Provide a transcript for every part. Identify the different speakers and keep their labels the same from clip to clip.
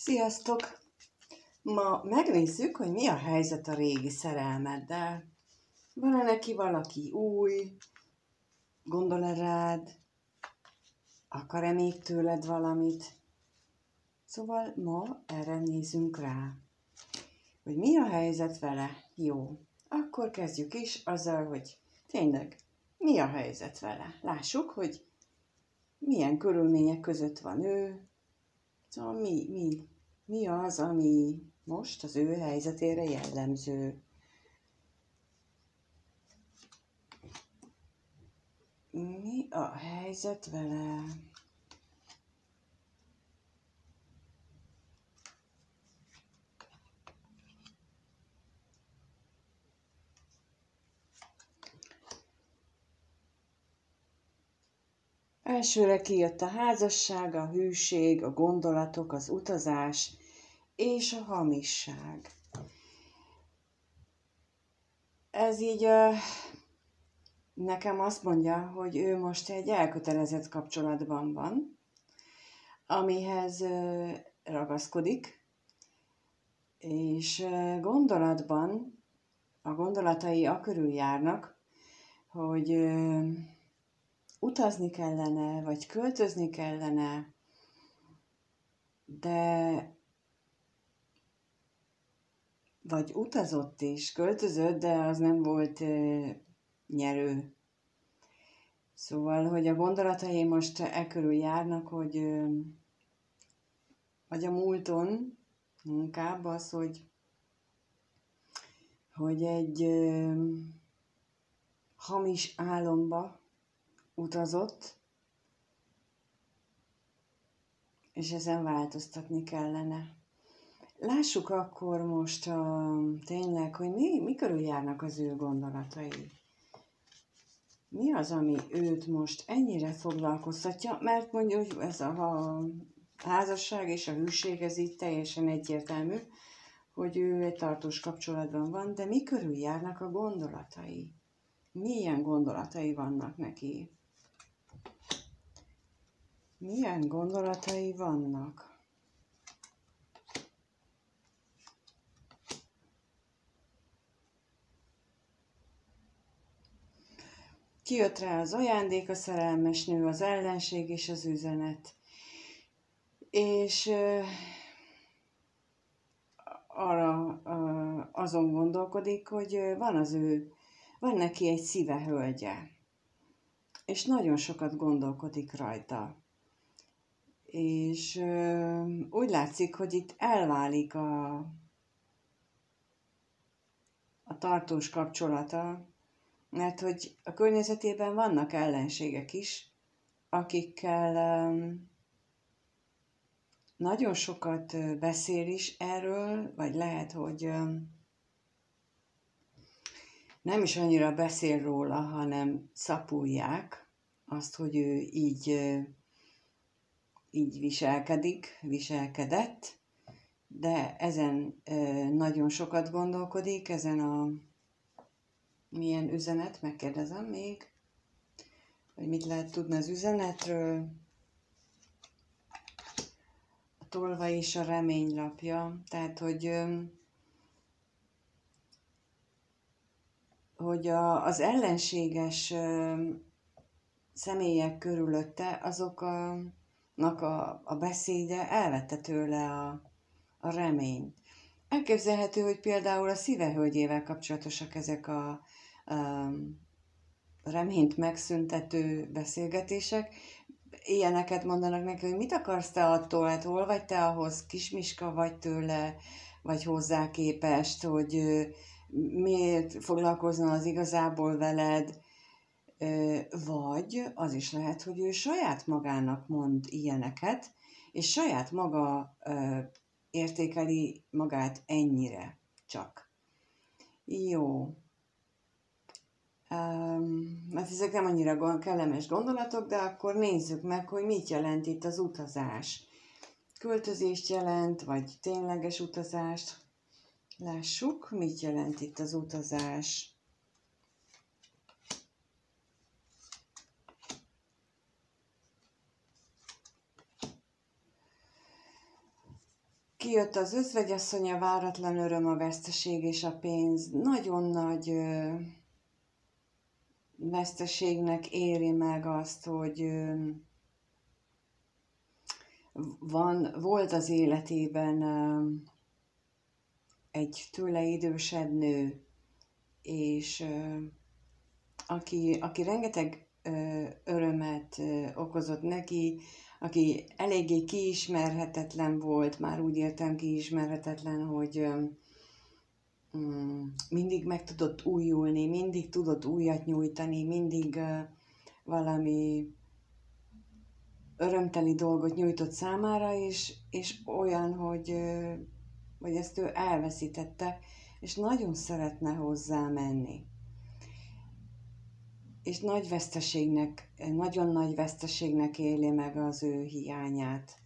Speaker 1: Sziasztok! Ma megnézzük, hogy mi a helyzet a régi szerelmeddel. Van-e neki valaki új? Gondol-e rád? Akar-e még tőled valamit? Szóval ma erre nézzünk rá. Hogy mi a helyzet vele? Jó. Akkor kezdjük is azzal, hogy tényleg mi a helyzet vele. Lássuk, hogy milyen körülmények között van ő. Szóval mi az, ami most az ő helyzetére jellemző. Mi a helyzet vele? Elsőre kijött a házasság, a hűség, a gondolatok, az utazás és a hamisság. Ez így nekem azt mondja, hogy ő most egy elkötelezett kapcsolatban van, amihez ragaszkodik, és gondolatban a gondolatai akörül járnak, hogy utazni kellene, vagy költözni kellene, de vagy utazott is, költözött, de az nem volt nyerő. Szóval, hogy a gondolatai most körül járnak, hogy vagy a múlton inkább az, hogy egy hamis álomba utazott, és ezen változtatni kellene. Lássuk akkor most tényleg, hogy mi körül járnak az ő gondolatai. Mi az, ami őt most ennyire foglalkoztatja, mert mondjuk ez a házasság és a hűség, ez így teljesen egyértelmű, hogy ő egy tartós kapcsolatban van, de mi körül járnak a gondolatai? Milyen gondolatai vannak neki? Milyen gondolatai vannak? Kijött rá az ajándék, a szerelmes nő, az ellenség és az üzenet. És arra azon gondolkodik, hogy van neki egy szíve hölgye. És nagyon sokat gondolkodik rajta. És úgy látszik, hogy itt elválik a tartós kapcsolata, mert hogy a környezetében vannak ellenségek is, akikkel nagyon sokat beszél is erről, vagy lehet, hogy nem is annyira beszél róla, hanem szapulják azt, hogy ő így viselkedett, de ezen nagyon sokat gondolkodik, ezen milyen üzenet, megkérdezem még, hogy mit lehet tudni az üzenetről. A tolvaj és a reménylapja, tehát hogy az ellenséges személyek körülötte, azoknak a beszéde elvette tőle a reményt. Elképzelhető, hogy például a szívehölgyével kapcsolatosak ezek a reményt megszüntető beszélgetések. Ilyeneket mondanak neki, hogy mit akarsz te attól, hát hol vagy te ahhoz, kismiska vagy tőle, vagy hozzá képest, hogy miért foglalkozna az igazából veled, vagy az is lehet, hogy ő saját magának mond ilyeneket, és saját maga értékeli magát ennyire csak. Jó. Mert ezek nem annyira kellemes gondolatok, de akkor nézzük meg, hogy mit jelent itt az utazás. Költözést jelent, vagy tényleges utazást. Lássuk, mit jelent itt az utazás. Kijött az özvegyasszony, a váratlan öröm, a veszteség és a pénz. Nagyon nagy veszteségnek éri meg azt, hogy volt az életében egy tőle idősebb nő, és aki rengeteg örömet okozott neki, aki eléggé kiismerhetetlen volt, már úgy értem kiismerhetetlen, hogy mindig meg tudott újulni, mindig tudott újat nyújtani, mindig valami örömteli dolgot nyújtott számára, és olyan, hogy ezt ő elveszítette, és nagyon szeretne hozzá menni. És nagyon nagy veszteségnek éli meg az ő hiányát.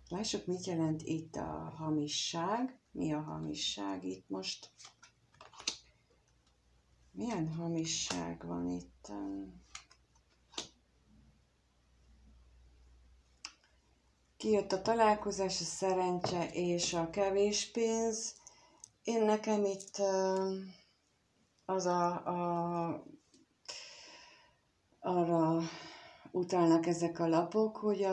Speaker 1: Lássuk, mit jelent itt a hamisság. Mi a hamisság itt most? Milyen hamisság van itt? Kijött a találkozás, a szerencse és a kevés pénz. Én nekem itt az arra utalnak ezek a lapok, hogy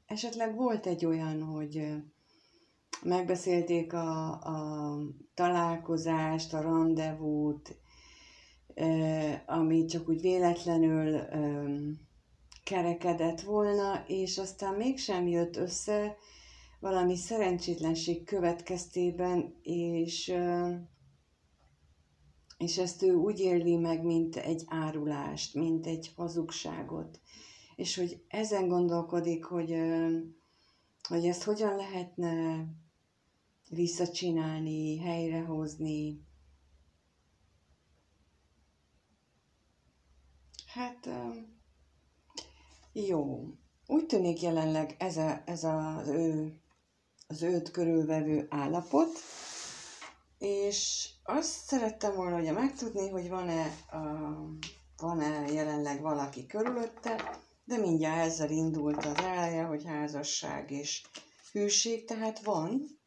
Speaker 1: esetleg volt egy olyan, hogy megbeszélték a találkozást, a randevút, ami csak úgy véletlenül kerekedett volna, és aztán mégsem jött össze valami szerencsétlenség következtében, és ezt ő úgy éli meg, mint egy árulást, mint egy hazugságot. És hogy ezen gondolkodik, hogy ezt hogyan lehetne visszacsinálni, helyrehozni. Hát jó. Úgy tűnik jelenleg ez az őt körülvevő állapot, és azt szerettem volna ugye megtudni, hogy van-e jelenleg valaki körülötte, de mindjárt ezzel indult az eleje, hogy házasság és hűség, tehát van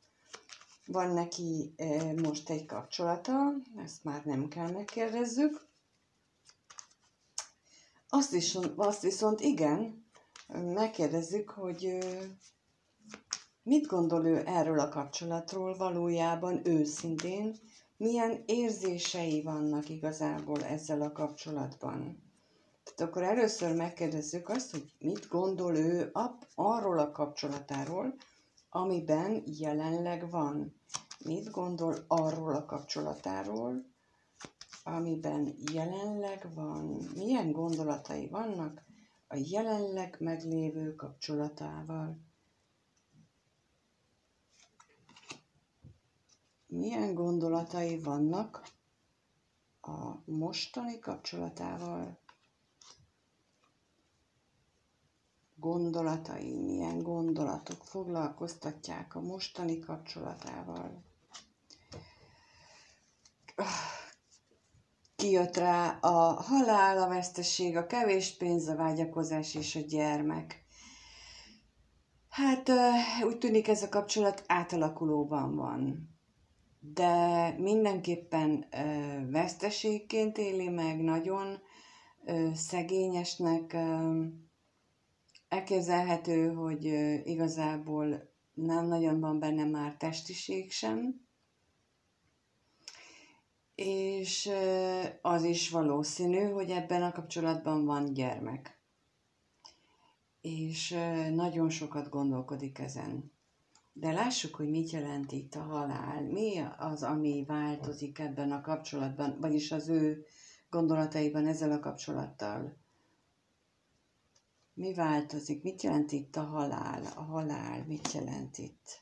Speaker 1: neki most egy kapcsolata, ezt már nem kell megkérdezzük. Azt viszont igen, megkérdezzük, hogy mit gondol ő erről a kapcsolatról valójában őszintén, milyen érzései vannak igazából ezzel a kapcsolatban. Tehát akkor először megkérdezzük azt, hogy mit gondol ő arról a kapcsolatáról, amiben jelenleg van. Mit gondol arról a kapcsolatáról, amiben jelenleg van. Milyen gondolatai vannak a jelenleg meglévő kapcsolatával. Milyen gondolatai vannak a mostani kapcsolatával? Milyen gondolatok foglalkoztatják a mostani kapcsolatával? Kijött rá a halál, a veszteség, a kevés pénz, a vágyakozás és a gyermek. Hát úgy tűnik, ez a kapcsolat átalakulóban van. De mindenképpen veszteségként éli meg, nagyon szegényesnek. Elképzelhető, hogy igazából nem nagyon van benne már testiség sem, és az is valószínű, hogy ebben a kapcsolatban van gyermek. És nagyon sokat gondolkodik ezen. De lássuk, hogy mit jelent itt a halál. Mi az, ami változik ebben a kapcsolatban, vagyis az ő gondolataiban ezzel a kapcsolattal. Mi változik? Mit jelent itt a halál? A halál mit jelent itt?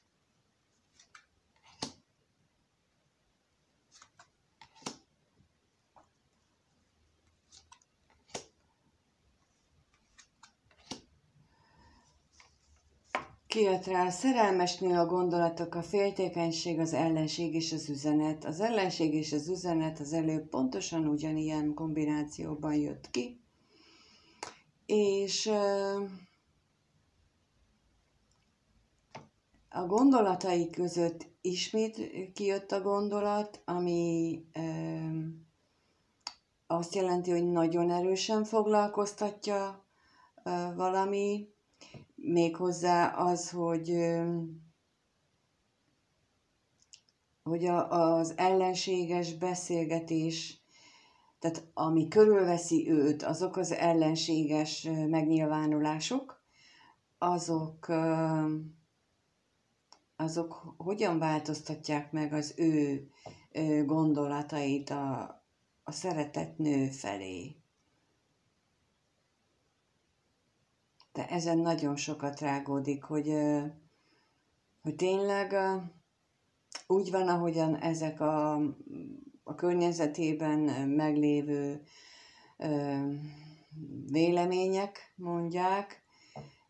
Speaker 1: Kijött rá a szerelmesnél a gondolatok, a féltékenység, az ellenség és az üzenet. Az ellenség és az üzenet az előbb pontosan ugyanilyen kombinációban jött ki. És A gondolatai között ismét kijött a gondolat, ami azt jelenti, hogy nagyon erősen foglalkoztatja valami, méghozzá az, hogy az ellenséges beszélgetés, tehát ami körülveszi őt, azok az ellenséges megnyilvánulások, azok hogyan változtatják meg az ő gondolatait a szeretett nő felé. De ezen nagyon sokat rágódik, hogy tényleg úgy van, ahogyan ezek a környezetében meglévő vélemények mondják,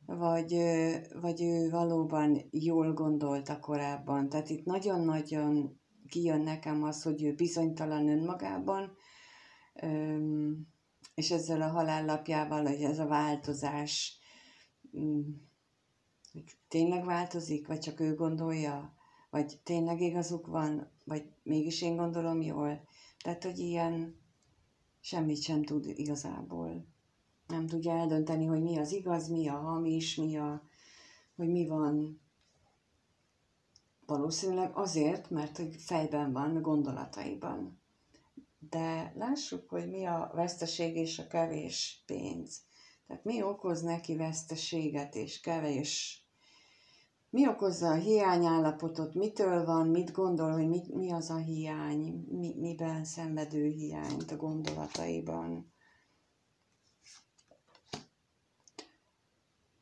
Speaker 1: vagy ő valóban jól gondolta korábban. Tehát itt nagyon-nagyon kijön nekem az, hogy ő bizonytalan önmagában, és ezzel a halállapjával, hogy ez a változás hogy tényleg változik, vagy csak ő gondolja, vagy tényleg igazuk van, vagy mégis én gondolom jól. Tehát, hogy ilyen semmit sem tud igazából. Nem tudja eldönteni, hogy mi az igaz, mi a hamis, hogy mi van. Valószínűleg azért, mert hogy fejben van, gondolataiban. De lássuk, hogy mi a veszteség és a kevés pénz. Tehát mi okoz neki veszteséget és kevés? Mi okozza a hiányállapotot? Mitől van? Mit gondol, hogy mi az a hiány? Miben szenvedő hiányt a gondolataiban?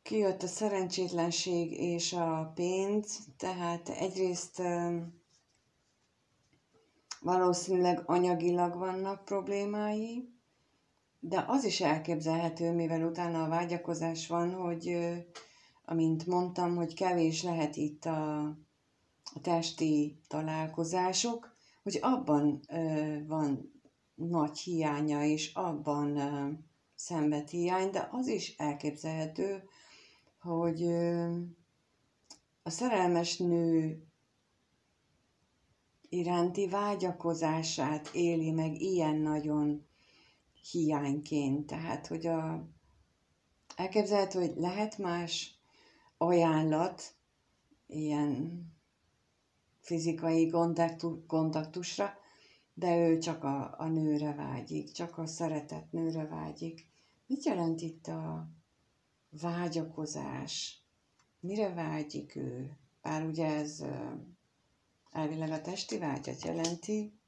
Speaker 1: Kijött a szerencsétlenség és a pénz, tehát egyrészt valószínűleg anyagilag vannak problémái, de az is elképzelhető, mivel utána a vágyakozás van, hogy amint mondtam, hogy kevés lehet itt a testi találkozások, hogy abban van nagy hiánya, és abban szenved hiány, de az is elképzelhető, hogy a szerelmes nő iránti vágyakozását éli meg ilyen nagyon hiányként. Tehát, hogy elképzelhető, hogy lehet más ajánlat ilyen fizikai kontaktusra, de ő csak a nőre vágyik, csak a szeretett nőre vágyik. Mit jelent itt a vágyakozás? Mire vágyik ő? Bár ugye ez elvileg a testi vágyat jelenti,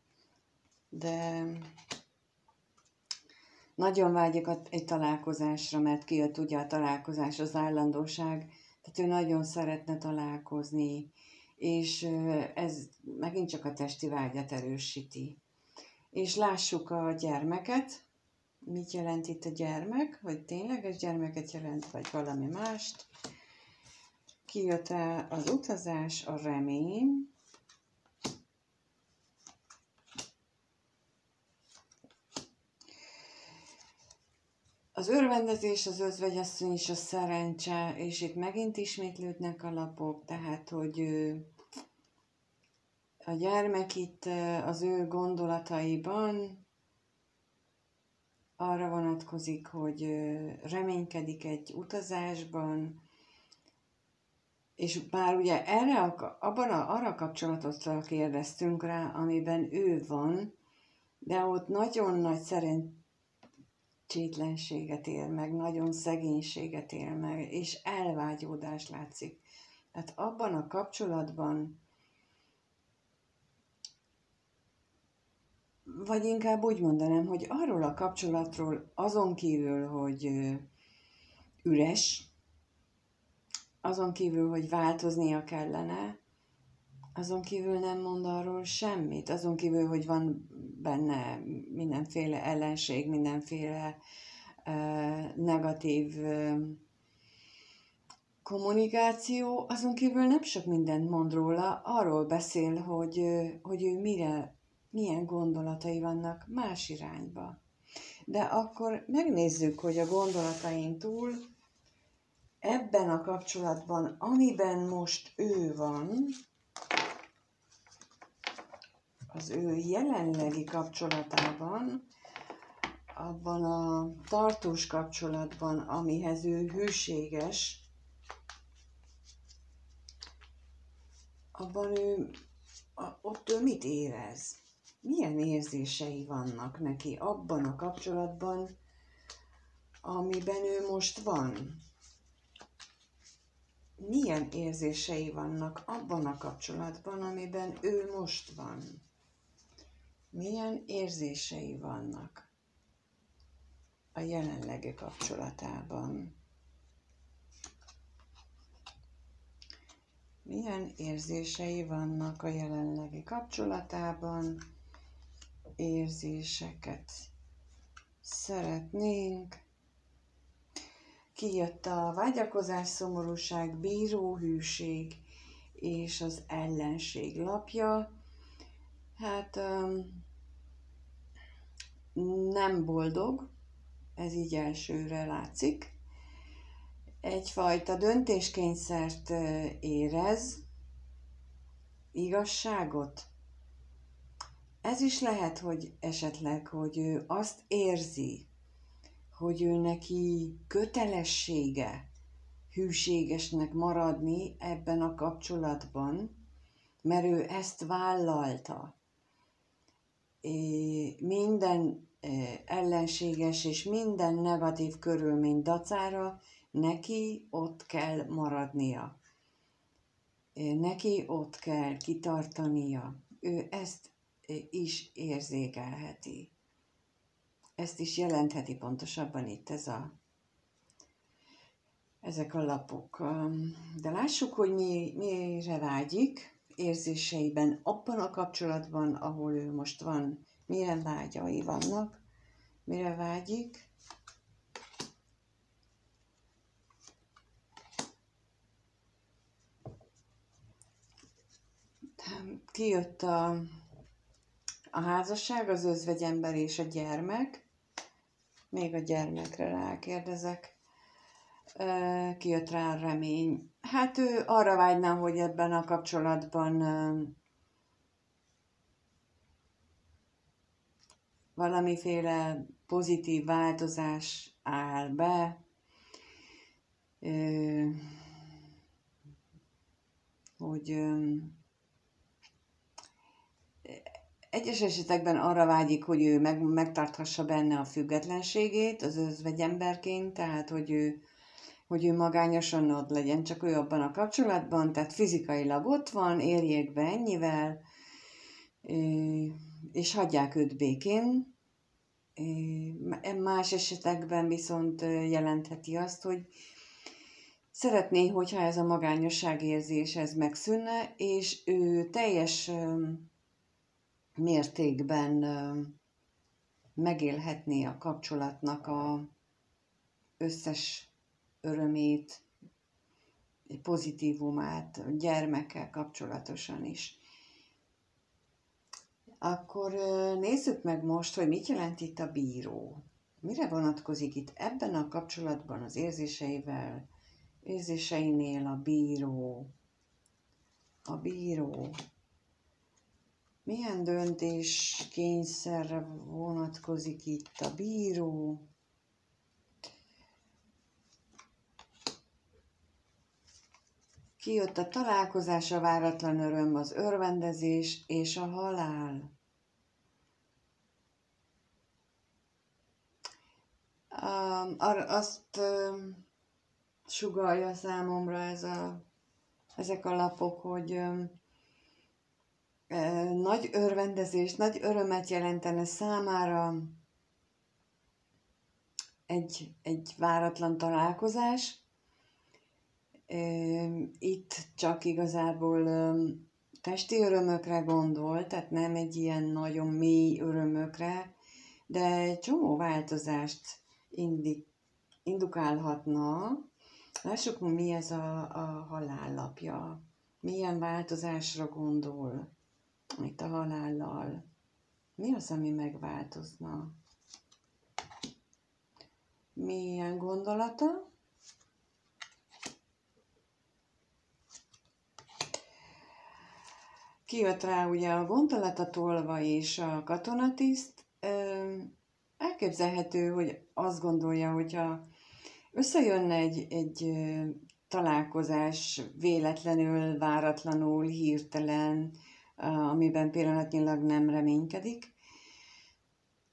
Speaker 1: de nagyon vágyik egy találkozásra, mert kijött ugye a találkozás, az állandóság, tehát ő nagyon szeretne találkozni, és ez megint csak a testi vágyat erősíti. És lássuk a gyermeket. Mit jelent itt a gyermek? Hogy tényleges gyermeket jelent, vagy valami mást? Kijött az utazás, a remény. Az örvendezés, az özvegyasszony és a szerencse, és itt megint ismétlődnek a lapok, tehát, hogy a gyermek itt az ő gondolataiban arra vonatkozik, hogy reménykedik egy utazásban, és bár ugye arra kapcsolatotra kérdeztünk rá, amiben ő van, de ott nagyon nagy szerencsétlenséget él meg, nagyon szegénységet él meg, és elvágyódás látszik. Tehát abban a kapcsolatban, vagy inkább úgy mondanám, hogy arról a kapcsolatról azon kívül, hogy üres, azon kívül, hogy változnia kellene, azon kívül nem mond arról semmit, azon kívül, hogy van benne mindenféle ellenség, mindenféle negatív kommunikáció, azon kívül nem sok mindent mond róla, arról beszél, hogy ő milyen gondolatai vannak más irányba. De akkor megnézzük, hogy a gondolataink túl ebben a kapcsolatban, amiben most ő van, az ő jelenlegi kapcsolatában, abban a tartós kapcsolatban, amihez ő hűséges, abban ott ő mit érez? Milyen érzései vannak neki abban a kapcsolatban, amiben ő most van? Milyen érzései vannak abban a kapcsolatban, amiben ő most van? Milyen érzései vannak a jelenlegi kapcsolatában? Milyen érzései vannak a jelenlegi kapcsolatában? Érzéseket szeretnénk. Kijött a vágyakozás, szomorúság, bíró, hűség és az ellenség lapja. Hát nem boldog, ez így elsőre látszik. Egyfajta döntéskényszert érez, igazságot. Ez is lehet, hogy esetleg, hogy ő azt érzi, hogy ő neki kötelessége hűségesnek maradni ebben a kapcsolatban, mert ő ezt vállalta. Minden ellenséges és minden negatív körülmény dacára neki ott kell maradnia. Neki ott kell kitartania. Ő ezt is érzékelheti. Ezt is jelentheti pontosabban itt ezek a lapok. De lássuk, hogy mire vágyik érzéseiben, abban a kapcsolatban, ahol ő most van, milyen vágyai vannak, mire vágyik. Kijött a házasság, az özvegyember és a gyermek. Még a gyermekre rákérdezek. Kijött rá a remény. Hát ő arra vágyna, hogy ebben a kapcsolatban valamiféle pozitív változás áll be, hogy egyes esetekben arra vágyik, hogy ő megtarthassa benne a függetlenségét az özvegyemberként, tehát hogy ő magányosan ott legyen, csak ő abban a kapcsolatban, tehát fizikailag ott van, érjék be ennyivel, és hagyják őt békén. Más esetekben viszont jelentheti azt, hogy szeretné, hogyha ez a magányosság érzés ez megszűnne, és ő teljes mértékben megélhetné a kapcsolatnak a összes örömét, pozitívumát, a gyermekkel kapcsolatosan is. Akkor nézzük meg most, hogy mit jelent itt a bíró. Mire vonatkozik itt ebben a kapcsolatban az érzéseinél a bíró? A bíró. Milyen döntéskényszerre vonatkozik itt a bíró? Kijött a találkozás, a váratlan öröm, az örvendezés és a halál. Azt sugallja számomra ezek a lapok, hogy nagy örvendezés, nagy örömet jelentene számára egy váratlan találkozás. Itt csak igazából testi örömökre gondol, tehát nem egy ilyen nagyon mély örömökre, de egy csomó változást indukálhatna. Lássuk, mi ez a halállapja. Milyen változásra gondol itt a halállal. Mi az, ami megváltozna? Milyen gondolata? kijött rá ugye a Gondolatatolva és a Katonatiszt. Elképzelhető, hogy azt gondolja, hogyha összejönne egy találkozás véletlenül, váratlanul, hirtelen, amiben pillanatnyilag nem reménykedik,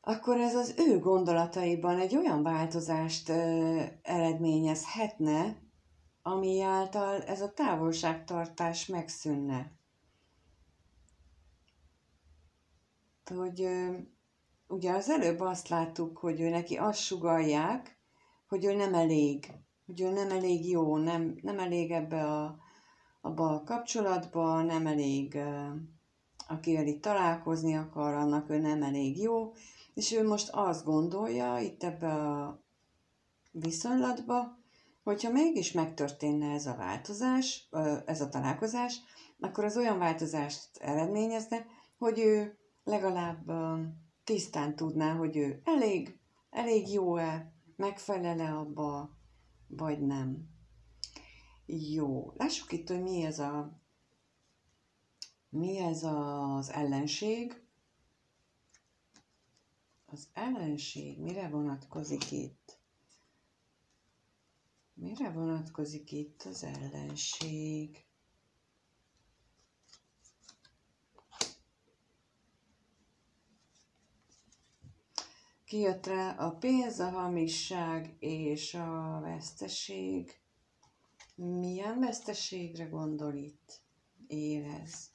Speaker 1: akkor ez az ő gondolataiban egy olyan változást eredményezhetne, ami által ez a távolságtartás megszűnne. Hogy ugye az előbb azt láttuk, hogy ő neki azt sugallják, hogy ő nem elég, hogy ő nem elég jó, nem elég abba a kapcsolatba, nem elég, akivel itt találkozni akar, annak ő nem elég jó, és ő most azt gondolja itt ebbe a viszonylatba, hogyha mégis megtörténne ez a változás, ez a találkozás, akkor az olyan változást eredményezne, hogy ő legalább tisztán tudná, hogy ő elég jó-e, megfelel-e abba, vagy nem. Jó, lássuk itt, hogy mi ez az ellenség. Az ellenség mire vonatkozik itt? Mire vonatkozik itt az ellenség? Kijött rá a pénz, a hamisság és a veszteség. Milyen veszteségre gondol itt? Érez.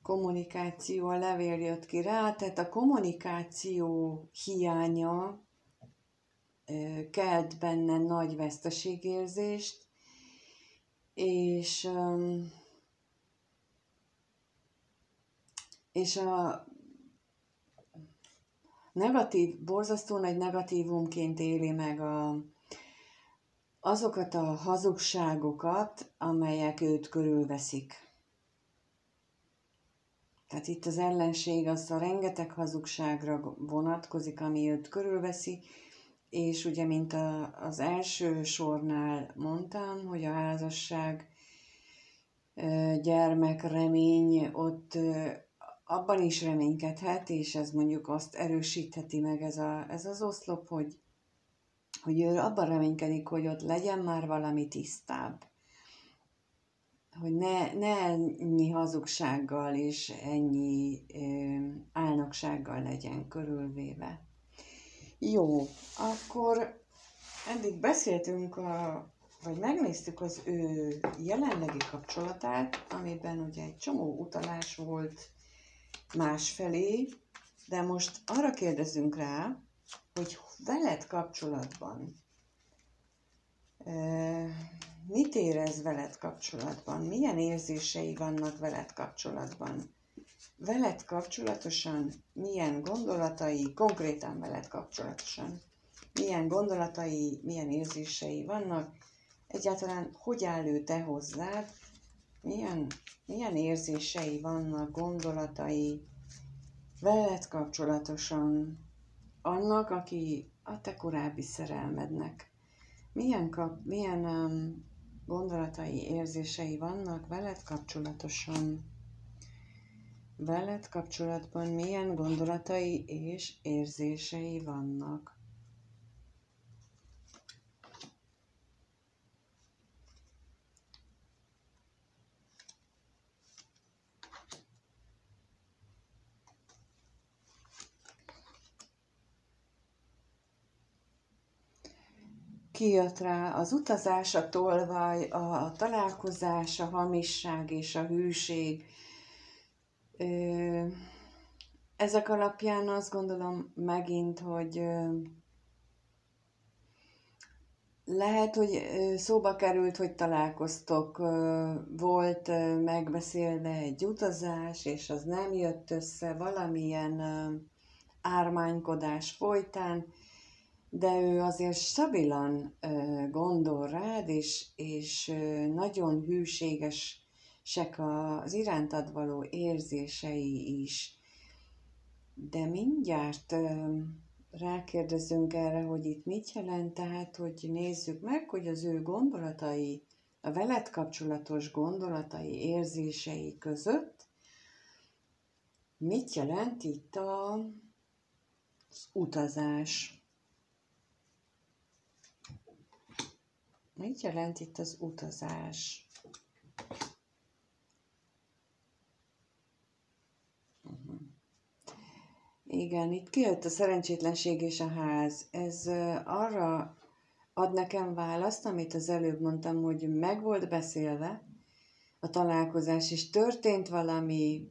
Speaker 1: Kommunikáció, a levél jött ki rá, tehát a kommunikáció hiánya kelt benne nagy veszteségérzést, és a negatív, borzasztó nagy negatívumként éli meg azokat a hazugságokat, amelyek őt körülveszik. Tehát itt az ellenség az a rengeteg hazugságra vonatkozik, ami őt körülveszi, és ugye, mint az első sornál mondtam, hogy a házasság, gyermek, remény, ott abban is reménykedhet, és ez mondjuk azt erősítheti meg ez az oszlop, hogy ő abban reménykedik, hogy ott legyen már valami tisztább. Hogy ne ennyi hazugsággal és ennyi álnoksággal legyen körülvéve. Jó, akkor eddig beszéltünk, vagy megnéztük az ő jelenlegi kapcsolatát, amiben ugye egy csomó utalás volt másfelé, de most arra kérdezünk rá, hogy veled kapcsolatban, mit érez veled kapcsolatban, milyen érzései vannak veled kapcsolatban, veled kapcsolatosan milyen gondolatai, konkrétan veled kapcsolatosan, milyen gondolatai, milyen érzései vannak, egyáltalán hogy áll ő te hozzád, milyen érzései vannak, gondolatai veled kapcsolatosan annak, aki a te korábbi szerelmednek. Milyen gondolatai, érzései vannak veled kapcsolatosan? Veled kapcsolatban milyen gondolatai és érzései vannak? Kijött rá az utazás, a tolvaj, a találkozás, a hamisság és a hűség. Ezek alapján azt gondolom megint, hogy lehet, hogy szóba került, hogy találkoztok, volt megbeszélve egy utazás, és az nem jött össze valamilyen ármánykodás folytán, de ő azért stabilan gondol rád, és nagyon hűségesek az irántad való érzései is. De mindjárt rákérdezünk erre, hogy itt mit jelent, tehát hogy nézzük meg, hogy az ő gondolatai, a veled kapcsolatos gondolatai, érzései között mit jelent itt az utazás? Mit jelent itt az utazás? Igen, itt kijött a szerencsétlenség és a ház. Ez arra ad nekem választ, amit az előbb mondtam, hogy meg volt beszélve a találkozás, és történt valami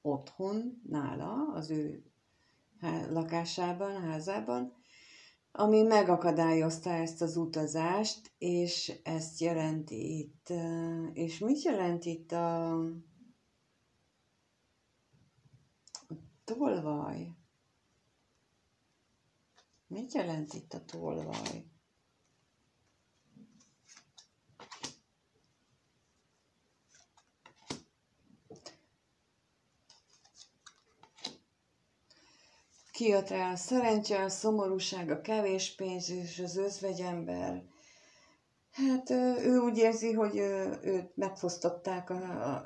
Speaker 1: otthon, nála, az ő lakásában, házában, ami megakadályozta ezt az utazást, és ezt jelenti itt. És mit jelent itt a tolvaj? Mit jelent itt a tolvaj? Kijött rá a szerencse, a szomorúság, a kevés pénz és az özvegyember. Hát ő úgy érzi, hogy őt megfosztották a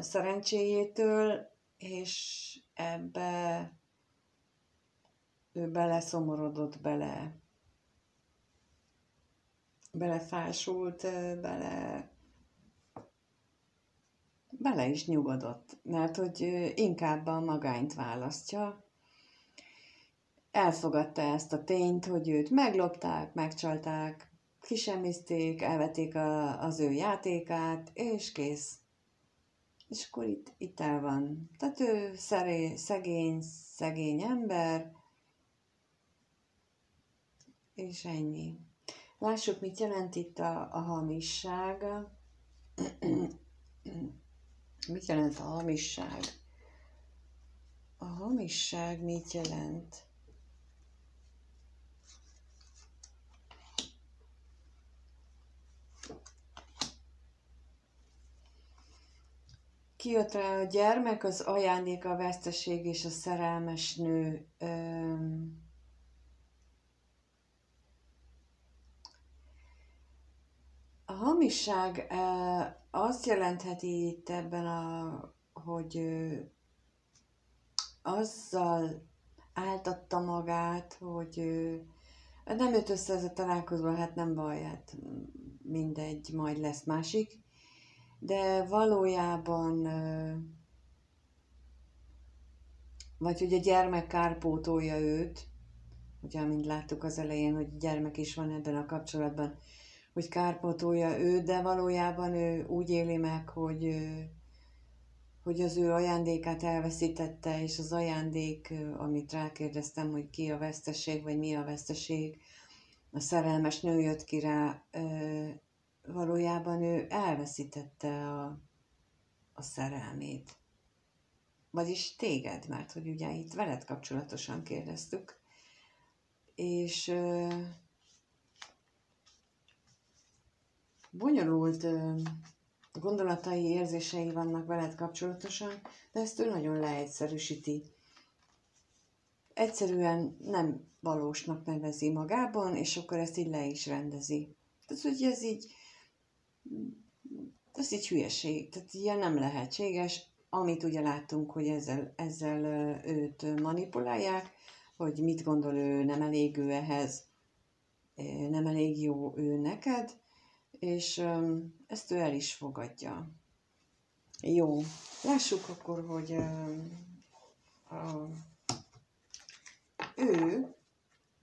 Speaker 1: szerencséjétől, és ebbe ő beleszomorodott, belefásult, bele is nyugodott, mert hogy inkább a magányt választja. Elfogadta ezt a tényt, hogy őt meglopták, megcsalták, kisemmizték, elvették az ő játékát, és kész. És akkor itt el van. Tehát ő szegény ember, és ennyi. Lássuk, mit jelent itt a hamisság. Mit jelent a hamisság? A hamisság mit jelent? Kijött rá a gyermek, az ajándék, a veszteség és a szerelmes nő. A hamisság azt jelentheti itt ebben, hogy azzal áltatta magát, hogy nem jött össze ez a találkozó, hát nem baj, hát mindegy, majd lesz másik. De valójában, vagy hogy a gyermek kárpótolja őt, ugye, mint láttuk az elején, hogy gyermek is van ebben a kapcsolatban, hogy kárpótolja őt, de valójában ő úgy éli meg, hogy az ő ajándékát elveszítette, és az ajándék, amit rákérdeztem, hogy ki a veszteség, vagy mi a veszteség, a szerelmes nő jött ki rá, valójában ő elveszítette a szerelmét. Vagyis téged, mert hogy ugye itt veled kapcsolatosan kérdeztük. És bonyolult gondolatai, érzései vannak veled kapcsolatosan, de ezt ő nagyon leegyszerűsíti. Egyszerűen nem valósnak nevezi magában, és akkor ezt így le is rendezi. Tehát, hogy ez így hülyeség, tehát ilyen nem lehetséges, amit ugye láttunk, hogy ezzel őt manipulálják, hogy mit gondol ő, nem elég ő ehhez, nem elég jó ő neked, és ezt ő el is fogadja. Jó, lássuk akkor, hogy ő,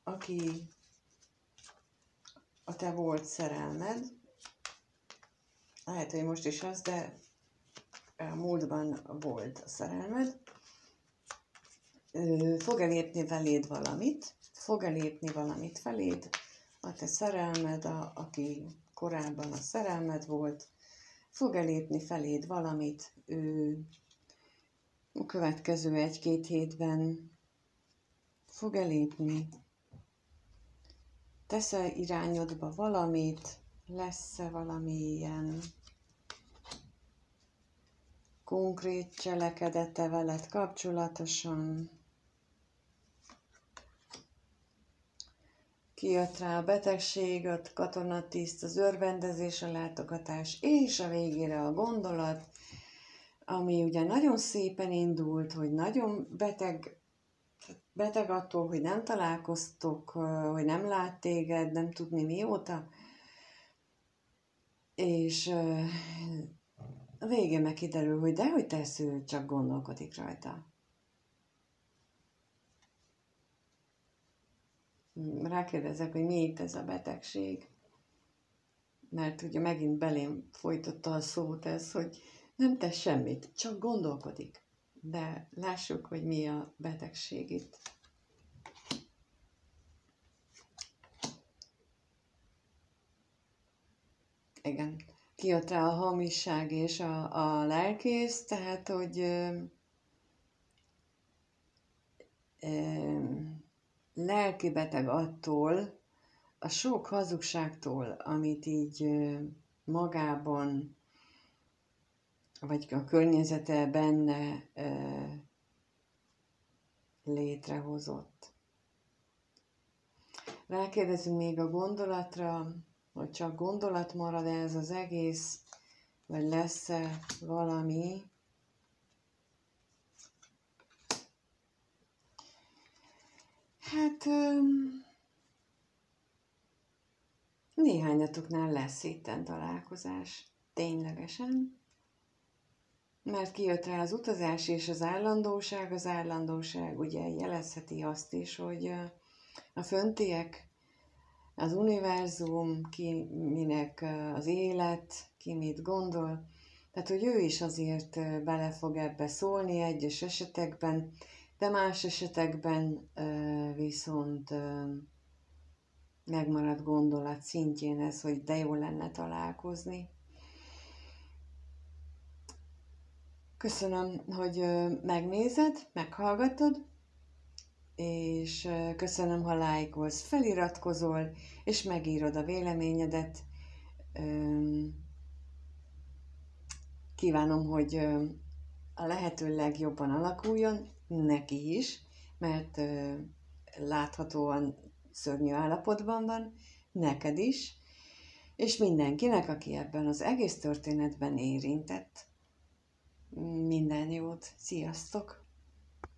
Speaker 1: aki a te volt szerelmed, lehet, hogy most is az, de a múltban volt a szerelmed, fog elépni veléd valamit, feléd, a te szerelmed, aki korábban a szerelmed volt, fog elépni feléd valamit, ő a következő 1-2 hétben fog elépni, tesz-e irányodba valamit, lesz-e valami ilyen konkrét cselekedete veled kapcsolatosan. kijött rá a betegség, a katonatiszt, az örvendezés, a látogatás, és a végére a gondolat, ami ugye nagyon szépen indult, hogy nagyon beteg attól, hogy nem találkoztok, hogy nem lát téged, nem tudni mióta, és a végén meg kiderül, hogy dehogy tesz, ő csak gondolkodik rajta. Rákérdezek, hogy mi itt ez a betegség, mert ugye megint belém folytotta a szót ez, hogy nem tesz semmit, csak gondolkodik. De lássuk, hogy mi a betegség itt. Igen, kijött rá a hamisság és a lelkész, tehát, hogy lelki beteg attól, a sok hazugságtól, amit így magában, vagy a környezete benne létrehozott. Rákérdezünk még a gondolatra, hogy csak gondolat marad ez az egész, vagy lesz-e valami. Hát néhányatoknál lesz itten találkozás, ténylegesen, mert kijött rá az utazás és az állandóság ugye jelezheti azt is, hogy a föntiek, az univerzum, ki minek az élet, ki mit gondol, tehát hogy ő is azért bele fog ebbe szólni egyes esetekben, de más esetekben viszont megmaradt gondolat szintjén ez, hogy de jó lenne találkozni. Köszönöm, hogy megnézed, meghallgatod, és köszönöm, ha lájkolsz, feliratkozol, és megírod a véleményedet. Kívánom, hogy a lehető legjobban alakuljon, neki is, mert láthatóan szörnyű állapotban van, neked is, és mindenkinek, aki ebben az egész történetben érintett. Minden jót, sziasztok!